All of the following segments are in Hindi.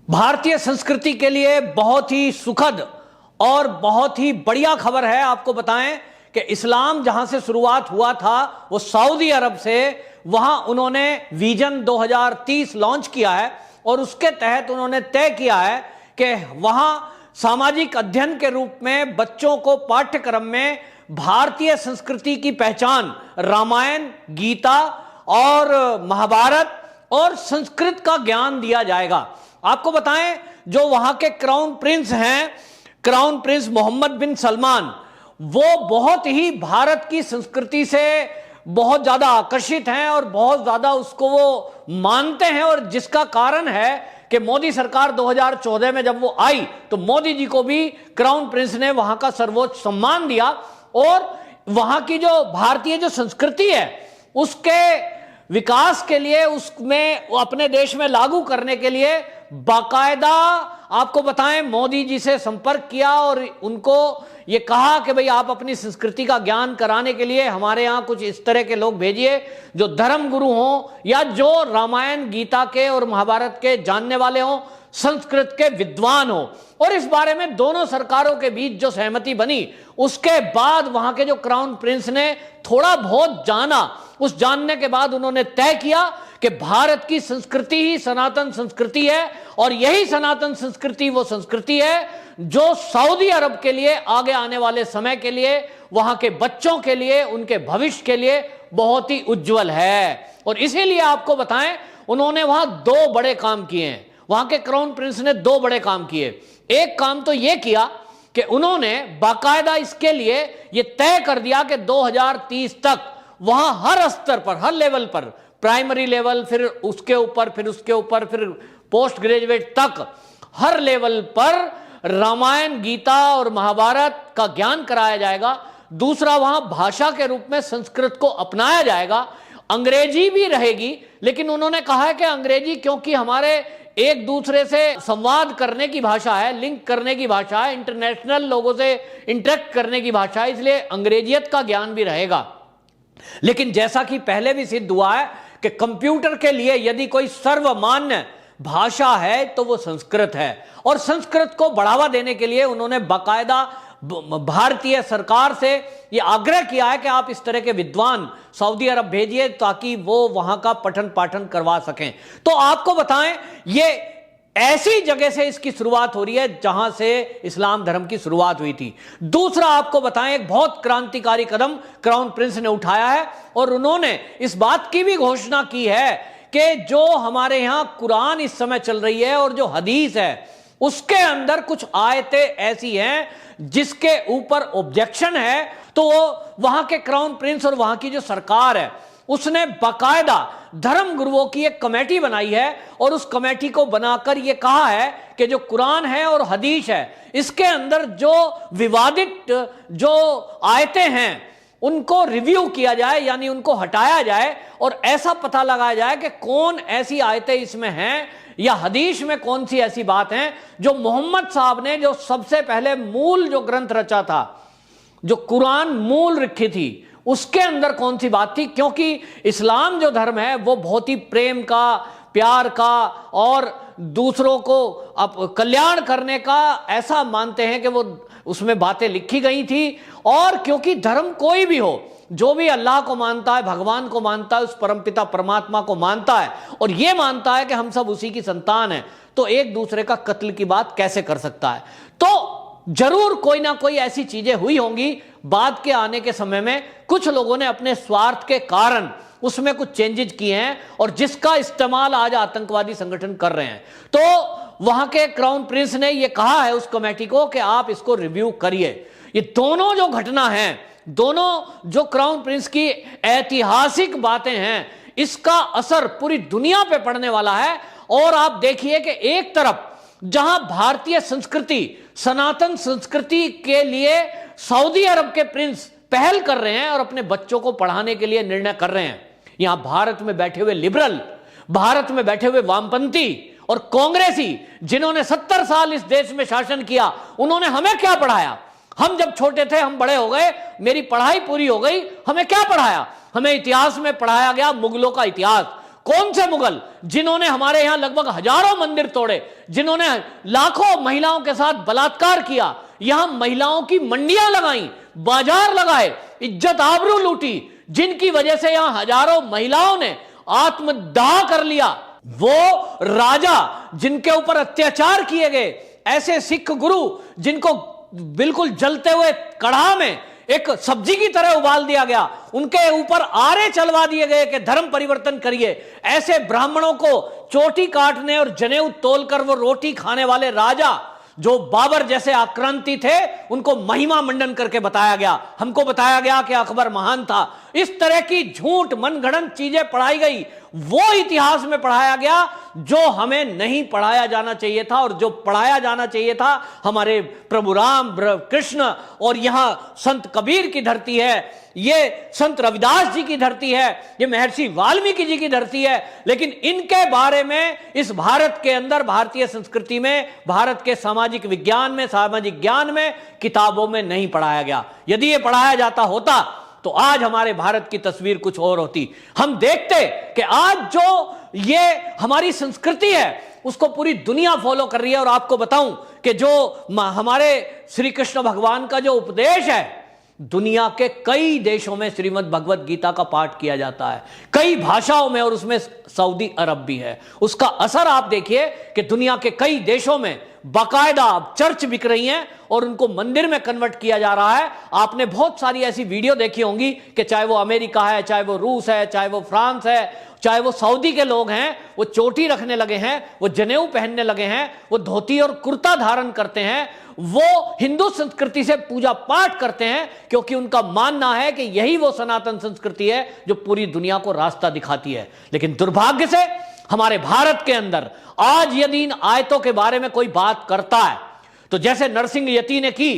भारतीय संस्कृति के लिए बहुत ही सुखद और बहुत ही बढ़िया खबर है। आपको बताएं कि इस्लाम जहां से शुरुआत हुआ था वो सऊदी अरब से, वहां उन्होंने विजन 2030 लॉन्च किया है और उसके तहत उन्होंने तय किया है कि वहां सामाजिक अध्ययन के रूप में बच्चों को पाठ्यक्रम में भारतीय संस्कृति की पहचान रामायण, गीता और महाभारत और संस्कृत का ज्ञान दिया जाएगा। आपको बताएं, जो वहां के क्राउन प्रिंस हैं, क्राउन प्रिंस मोहम्मद बिन सलमान, वो बहुत ही भारत की संस्कृति से बहुत ज्यादा आकर्षित हैं और बहुत ज्यादा उसको वो मानते हैं। और जिसका कारण है कि मोदी सरकार 2014 में जब वो आई तो मोदी जी को भी क्राउन प्रिंस ने वहां का सर्वोच्च सम्मान दिया और वहां की जो भारतीय जो संस्कृति है उसके विकास के लिए, उसमें अपने देश में लागू करने के लिए बाकायदा आपको बताएं मोदी जी से संपर्क किया और उनको ये कहा कि भाई आप अपनी संस्कृति का ज्ञान कराने के लिए हमारे यहां कुछ इस तरह के लोग भेजिए जो धर्म गुरु हों या जो रामायण, गीता के और महाभारत के जानने वाले हों, संस्कृत के विद्वान हो। और इस बारे में दोनों सरकारों के बीच जो सहमति बनी, उसके बाद वहां के जो क्राउन प्रिंस ने थोड़ा बहुत जाना, उस जानने के बाद उन्होंने तय किया कि भारत की संस्कृति ही सनातन संस्कृति है और यही सनातन संस्कृति वो संस्कृति है जो सऊदी अरब के लिए आगे आने वाले समय के लिए, वहां के बच्चों के लिए, उनके भविष्य के लिए बहुत ही उज्जवल है। और इसीलिए आपको बताएं, उन्होंने वहां दो बड़े काम किए हैं। वहां के क्राउन प्रिंस ने दो बड़े काम किए। एक काम तो यह किया कि उन्होंने बाकायदा इसके लिए यह तय कर दिया कि 2030 तक वहां हर स्तर पर, हर लेवल पर, प्राइमरी लेवल, फिर उसके ऊपर, फिर उसके ऊपर, फिर पोस्ट ग्रेजुएट तक, हर लेवल पर रामायण, गीता और महाभारत का ज्ञान कराया जाएगा। दूसरा, वहां भाषा के रूप में संस्कृत को अपनाया जाएगा। अंग्रेजी भी रहेगी, लेकिन उन्होंने कहा है कि अंग्रेजी क्योंकि हमारे एक दूसरे से संवाद करने की भाषा है, लिंक करने की भाषा है, इंटरनेशनल लोगों से इंटरेक्ट करने की भाषा है, इसलिए अंग्रेजियत का ज्ञान भी रहेगा। लेकिन जैसा कि पहले भी सिद्ध हुआ है कि कंप्यूटर के लिए यदि कोई सर्वमान्य भाषा है तो वो संस्कृत है। और संस्कृत को बढ़ावा देने के लिए उन्होंने बाकायदा भारतीय सरकार से ये आग्रह किया है कि आप इस तरह के विद्वान सऊदी अरब भेजिए ताकि वो वहां का पठन पाठन करवा सकें। तो आपको बताएं, ये ऐसी जगह से इसकी शुरुआत हो रही है जहां से इस्लाम धर्म की शुरुआत हुई थी। दूसरा, आपको बताएं, एक बहुत क्रांतिकारी कदम क्राउन प्रिंस ने उठाया है और उन्होंने इस बात की भी घोषणा की है कि जो हमारे यहां कुरान इस समय चल रही है और जो हदीस है उसके अंदर कुछ आयतें ऐसी हैं जिसके ऊपर ऑब्जेक्शन है। तो वहां के क्राउन प्रिंस और वहां की जो सरकार है उसने बाकायदा धर्म गुरुओं की एक कमेटी बनाई है और उस कमेटी को बनाकर यह कहा है कि जो कुरान है और हदीस है इसके अंदर जो विवादित जो आयतें हैं उनको रिव्यू किया जाए, यानी उनको हटाया जाए और ऐसा पता लगाया जाए कि कौन ऐसी आयतें इसमें हैं या हदीस में कौन सी ऐसी बात है जो मोहम्मद साहब ने, जो सबसे पहले मूल जो ग्रंथ रचा था, जो कुरान मूल रखी थी, उसके अंदर कौन सी बात थी। क्योंकि इस्लाम जो धर्म है वो बहुत ही प्रेम का, प्यार का और दूसरों को कल्याण करने का ऐसा मानते हैं कि वो उसमें बातें लिखी गई थी। और क्योंकि धर्म कोई भी हो, जो भी अल्लाह को मानता है, भगवान को मानता है, उस परमपिता परमात्मा को मानता है और ये मानता है कि हम सब उसी की संतान हैं, तो एक दूसरे का कत्ल की बात कैसे कर सकता है। तो जरूर कोई ना कोई ऐसी चीजें हुई होंगी बाद के आने के समय में, कुछ लोगों ने अपने स्वार्थ के कारण उसमें कुछ चेंजेस किए हैं और जिसका इस्तेमाल आज आतंकवादी संगठन कर रहे हैं। तो वहां के क्राउन प्रिंस ने यह कहा है उस कमेटी को कि आप इसको रिव्यू करिए। ये दोनों जो घटना है, दोनों जो क्राउन प्रिंस की ऐतिहासिक बातें हैं, इसका असर पूरी दुनिया पे पड़ने वाला है। और आप देखिए कि एक तरफ जहां भारतीय संस्कृति, सनातन संस्कृति के लिए सऊदी अरब के प्रिंस पहल कर रहे हैं और अपने बच्चों को पढ़ाने के लिए निर्णय कर रहे हैं, यहां भारत में बैठे हुए लिबरल, भारत में बैठे हुए वामपंथी और कांग्रेसी, जिन्होंने 70 साल इस देश में शासन किया, उन्होंने हमें क्या पढ़ाया। हम जब छोटे थे, हम बड़े हो गए, मेरी पढ़ाई पूरी हो गई, हमें क्या पढ़ाया। हमें इतिहास में पढ़ाया गया मुगलों का इतिहास, कौन से मुगल जिन्होंने हमारे यहां लगभग हजारों मंदिर तोड़े, जिन्होंने लाखों महिलाओं के साथ बलात्कार किया, यहां महिलाओं की मंडियां लगाई, बाजार लगाए, इज्जत आबरू लूटी, जिनकी वजह से यहां हजारों महिलाओं ने आत्मदाह कर लिया, वो राजा जिनके ऊपर अत्याचार किए गए, ऐसे सिख गुरु जिनको बिल्कुल जलते हुए कढ़ा में एक सब्जी की तरह उबाल दिया गया, उनके ऊपर आरे चलवा दिए गए कि धर्म परिवर्तन करिए, ऐसे ब्राह्मणों को चोटी काटने और जनेऊ तोलकर वो रोटी खाने वाले राजा जो बाबर जैसे आक्रांति थे, उनको महिमा मंडन करके बताया गया। हमको बताया गया कि अकबर महान था। इस तरह की झूठ मनगढ़ंत चीजें पढ़ाई गई, वो इतिहास में पढ़ाया गया जो हमें नहीं पढ़ाया जाना चाहिए था, और जो पढ़ाया जाना चाहिए था हमारे प्रभु राम कृष्ण, और यहां संत कबीर की धरती है, ये संत रविदास जी की धरती है, ये महर्षि वाल्मीकि जी की धरती है, लेकिन इनके बारे में इस भारत के अंदर, भारतीय संस्कृति में, भारत के सामाजिक विज्ञान में, सामाजिक ज्ञान में, किताबों में नहीं पढ़ाया गया। यदि ये पढ़ाया जाता होता तो आज हमारे भारत की तस्वीर कुछ और होती। हम देखते कि आज जो ये हमारी संस्कृति है उसको पूरी दुनिया फॉलो कर रही है। और आपको बताऊं कि जो हमारे श्री कृष्ण भगवान का जो उपदेश है, दुनिया के कई देशों में श्रीमद् भगवत गीता का पाठ किया जाता है, कई भाषाओं में, और उसमें सऊदी अरब भी है। उसका असर आप देखिए कि दुनिया के कई देशों में बाकायदा चर्च बिक रही हैं और उनको मंदिर में कन्वर्ट किया जा रहा है। आपने बहुत सारी ऐसी वीडियो देखी होंगी कि चाहे वो अमेरिका है, चाहे वो रूस है, चाहे वो फ्रांस है, चाहे वो सऊदी के लोग हैं, वो चोटी रखने लगे हैं, वो जनेऊ पहनने लगे हैं, वो धोती और कुर्ता धारण करते हैं, वो हिंदू संस्कृति से पूजा पाठ करते हैं, क्योंकि उनका मानना है कि यही वो सनातन संस्कृति है जो पूरी दुनिया को रास्ता दिखाती है। लेकिन दुर्भाग्य से हमारे भारत के अंदर आज यदि इन आयतों के बारे में कोई बात करता है तो जैसे नरसिंह यति ने की,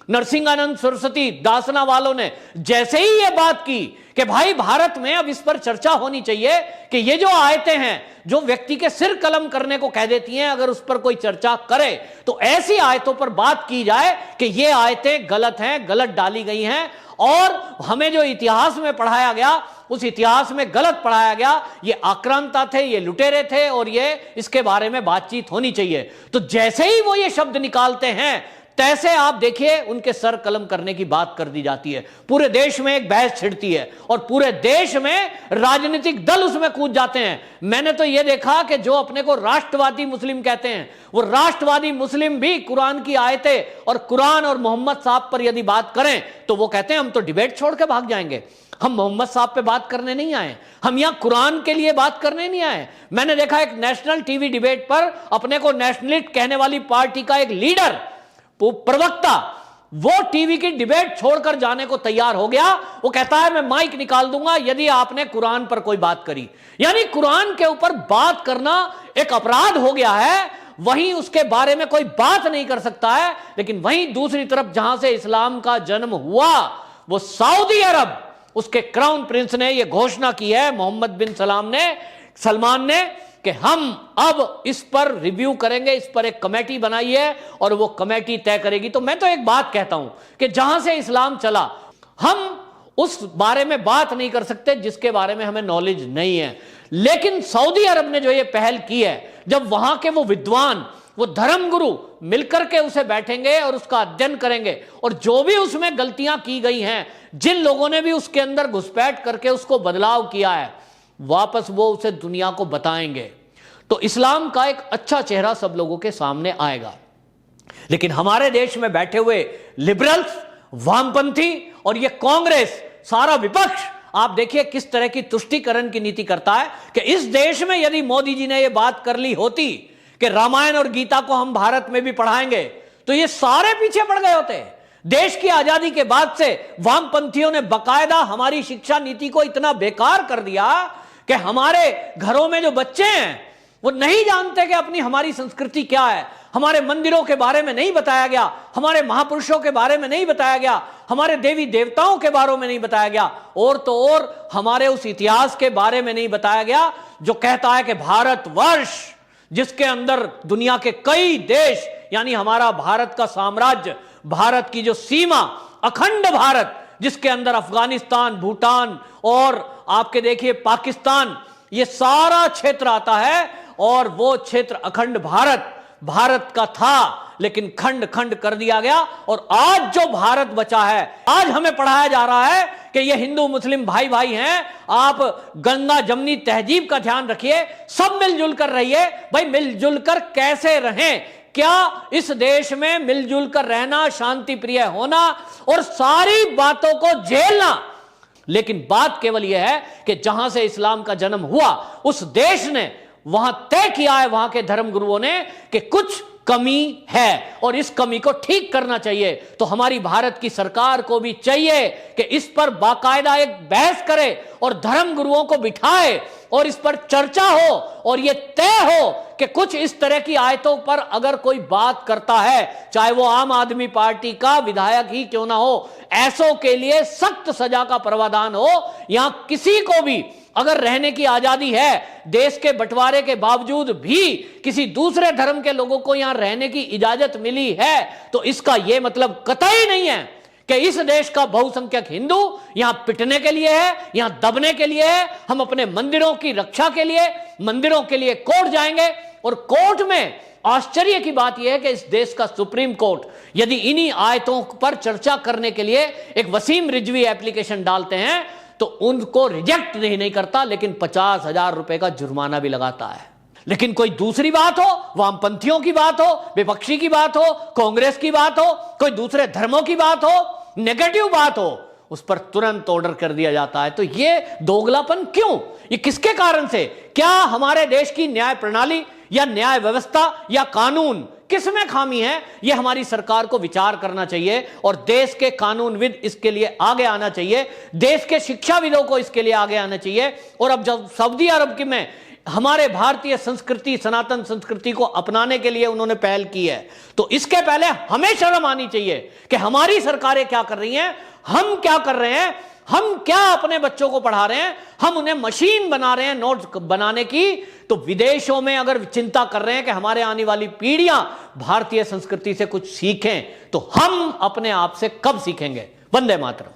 नरसिंहानंद सरस्वती दासना वालों ने जैसे ही यह बात की कि भाई भारत में अब इस पर चर्चा होनी चाहिए कि ये जो आयतें हैं जो व्यक्ति के सिर कलम करने को कह देती हैं, अगर उस पर कोई चर्चा करे तो ऐसी आयतों पर बात की जाए कि ये आयतें गलत हैं, गलत डाली गई हैं, और हमें जो इतिहास में पढ़ाया गया उस इतिहास में गलत पढ़ाया गया, ये आक्रांता थे, ये लुटेरे थे, और ये इसके बारे में बातचीत होनी चाहिए। तो जैसे ही वो ये शब्द निकालते हैं तैसे आप देखिए उनके सर कलम करने की बात कर दी जाती है, पूरे देश में एक बहस छिड़ती है और पूरे देश में राजनीतिक दल उसमें कूद जाते हैं। मैंने तो यह देखा कि जो अपने को राष्ट्रवादी मुस्लिम कहते हैं, वो राष्ट्रवादी मुस्लिम भी कुरान की आयतें और कुरान और मोहम्मद साहब पर यदि बात करें तो वो कहते हैं हम तो डिबेट छोड़ के भाग जाएंगे, हम मोहम्मद साहब पे बात करने नहीं आए, हम यहां कुरान के लिए बात करने नहीं आए। मैंने देखा एक नेशनल टीवी डिबेट पर अपने को नेशनलिस्ट कहने वाली पार्टी का एक लीडर, प्रवक्ता, वो टीवी की डिबेट छोड़कर जाने को तैयार हो गया। वो कहता है मैं माइक निकाल दूंगा यदि आपने कुरान पर कोई बात करी। यानी कुरान के ऊपर बात करना एक अपराध हो गया है, वहीं उसके बारे में कोई बात नहीं कर सकता है। लेकिन वहीं दूसरी तरफ जहां से इस्लाम का जन्म हुआ वो सऊदी अरब, उसके क्राउन प्रिंस ने यह घोषणा की है, मोहम्मद बिन सलमान ने कि हम अब इस पर रिव्यू करेंगे, इस पर एक कमेटी बनाई है और वो कमेटी तय करेगी। तो मैं तो एक बात कहता हूं कि जहां से इस्लाम चला हम उस बारे में बात नहीं कर सकते जिसके बारे में हमें नॉलेज नहीं है। लेकिन सऊदी अरब ने जो ये पहल की है, जब वहां के वो विद्वान, वो धर्मगुरु मिलकर के उसे बैठेंगे और उसका अध्ययन करेंगे और जो भी उसमें गलतियां की गई हैं, जिन लोगों ने भी उसके अंदर घुसपैठ करके उसको बदलाव किया है, वापस वो उसे दुनिया को बताएंगे, तो इस्लाम का एक अच्छा चेहरा सब लोगों के सामने आएगा। लेकिन हमारे देश में बैठे हुए लिबरल्स, वामपंथी और ये कांग्रेस, सारा विपक्ष, आप देखिए किस तरह की तुष्टीकरण की नीति करता है कि इस देश में यदि मोदी जी ने यह बात कर ली होती कि रामायण और गीता को हम भारत में भी पढ़ाएंगे तो ये सारे पीछे पड़ गए होते। देश की आजादी के बाद से वामपंथियों ने बकायदा हमारी शिक्षा नीति को इतना बेकार कर दिया कि हमारे घरों में जो बच्चे हैं वो नहीं जानते कि अपनी हमारी संस्कृति क्या है। हमारे मंदिरों के बारे में नहीं बताया गया, हमारे महापुरुषों के बारे में नहीं बताया गया, हमारे देवी देवताओं के बारे में नहीं बताया गया, और तो और हमारे उस इतिहास के बारे में नहीं बताया गया जो कहता है कि भारतवर्ष, जिसके अंदर दुनिया के कई देश, यानी हमारा भारत का साम्राज्य, भारत की जो सीमा, अखंड भारत, जिसके अंदर अफगानिस्तान, भूटान और आपके देखिए पाकिस्तान, ये सारा क्षेत्र आता है और वो क्षेत्र अखंड भारत का था, लेकिन खंड खंड कर दिया गया। और आज जो भारत बचा है, आज हमें पढ़ाया जा रहा है कि ये हिंदू मुस्लिम भाई भाई हैं, आप गंगा जमनी तहजीब का ध्यान रखिए, सब मिलजुल कर रहिए। भाई मिलजुल कर कैसे रहें? क्या इस देश में मिलजुल कर रहना, शांति प्रिय होना और सारी बातों को झेलना। लेकिन बात केवल यह है कि जहां से इस्लाम का जन्म हुआ, उस देश ने वहां तय किया है, वहां के धर्म गुरुओं ने, कि कुछ कमी है और इस कमी को ठीक करना चाहिए। तो हमारी भारत की सरकार को भी चाहिए कि इस पर बाकायदा एक बहस करे और धर्म गुरुओं को बिठाए और इस पर चर्चा हो और यह तय हो कि कुछ इस तरह की आयतों पर अगर कोई बात करता है, चाहे वो आम आदमी पार्टी का विधायक ही क्यों ना हो, ऐसों के लिए सख्त सजा का प्रावधान हो। यहां किसी को भी अगर रहने की आजादी है, देश के बंटवारे के बावजूद भी किसी दूसरे धर्म के लोगों को यहां रहने की इजाजत मिली है, तो इसका यह मतलब कतई नहीं है कि इस देश का बहुसंख्यक हिंदू यहां पिटने के लिए है, यहां दबने के लिए है। हम अपने मंदिरों की रक्षा के लिए, मंदिरों के लिए कोर्ट जाएंगे और कोर्ट में आश्चर्य की बात यह है कि इस देश का सुप्रीम कोर्ट यदि इन्हीं आयतों पर चर्चा करने के लिए एक वसीम रिजवी एप्लीकेशन डालते हैं तो उनको रिजेक्ट नहीं करता, लेकिन 50,000 रुपए का जुर्माना भी लगाता है। लेकिन कोई दूसरी बात हो, वामपंथियों की बात हो, विपक्षी की बात हो, कांग्रेस की बात हो, कोई दूसरे धर्मों की बात हो, नेगेटिव बात हो, उस पर तुरंत ऑर्डर कर दिया जाता है। तो ये दोगलापन क्यों? ये किसके कारण से? क्या हमारे देश की न्याय प्रणाली या न्याय व्यवस्था या कानून किसमें खामी है? यह हमारी सरकार को विचार करना चाहिए और देश के कानूनविद इसके लिए आगे आना चाहिए, देश के शिक्षाविदों को इसके लिए आगे आना चाहिए। और अब जब सऊदी अरब की में हमारे भारतीय संस्कृति, सनातन संस्कृति को अपनाने के लिए उन्होंने पहल की है, तो इसके पहले हमें शर्म आनी चाहिए कि हमारी सरकारें क्या कर रही हैं, हम क्या कर रहे हैं, हम क्या अपने बच्चों को पढ़ा रहे हैं, हम उन्हें मशीन बना रहे हैं नोट्स बनाने की। तो विदेशों में अगर चिंता कर रहे हैं कि हमारे आने वाली पीढ़ियां भारतीय संस्कृति से कुछ सीखें, तो हम अपने आप से कब सीखेंगे? वंदे मातरम।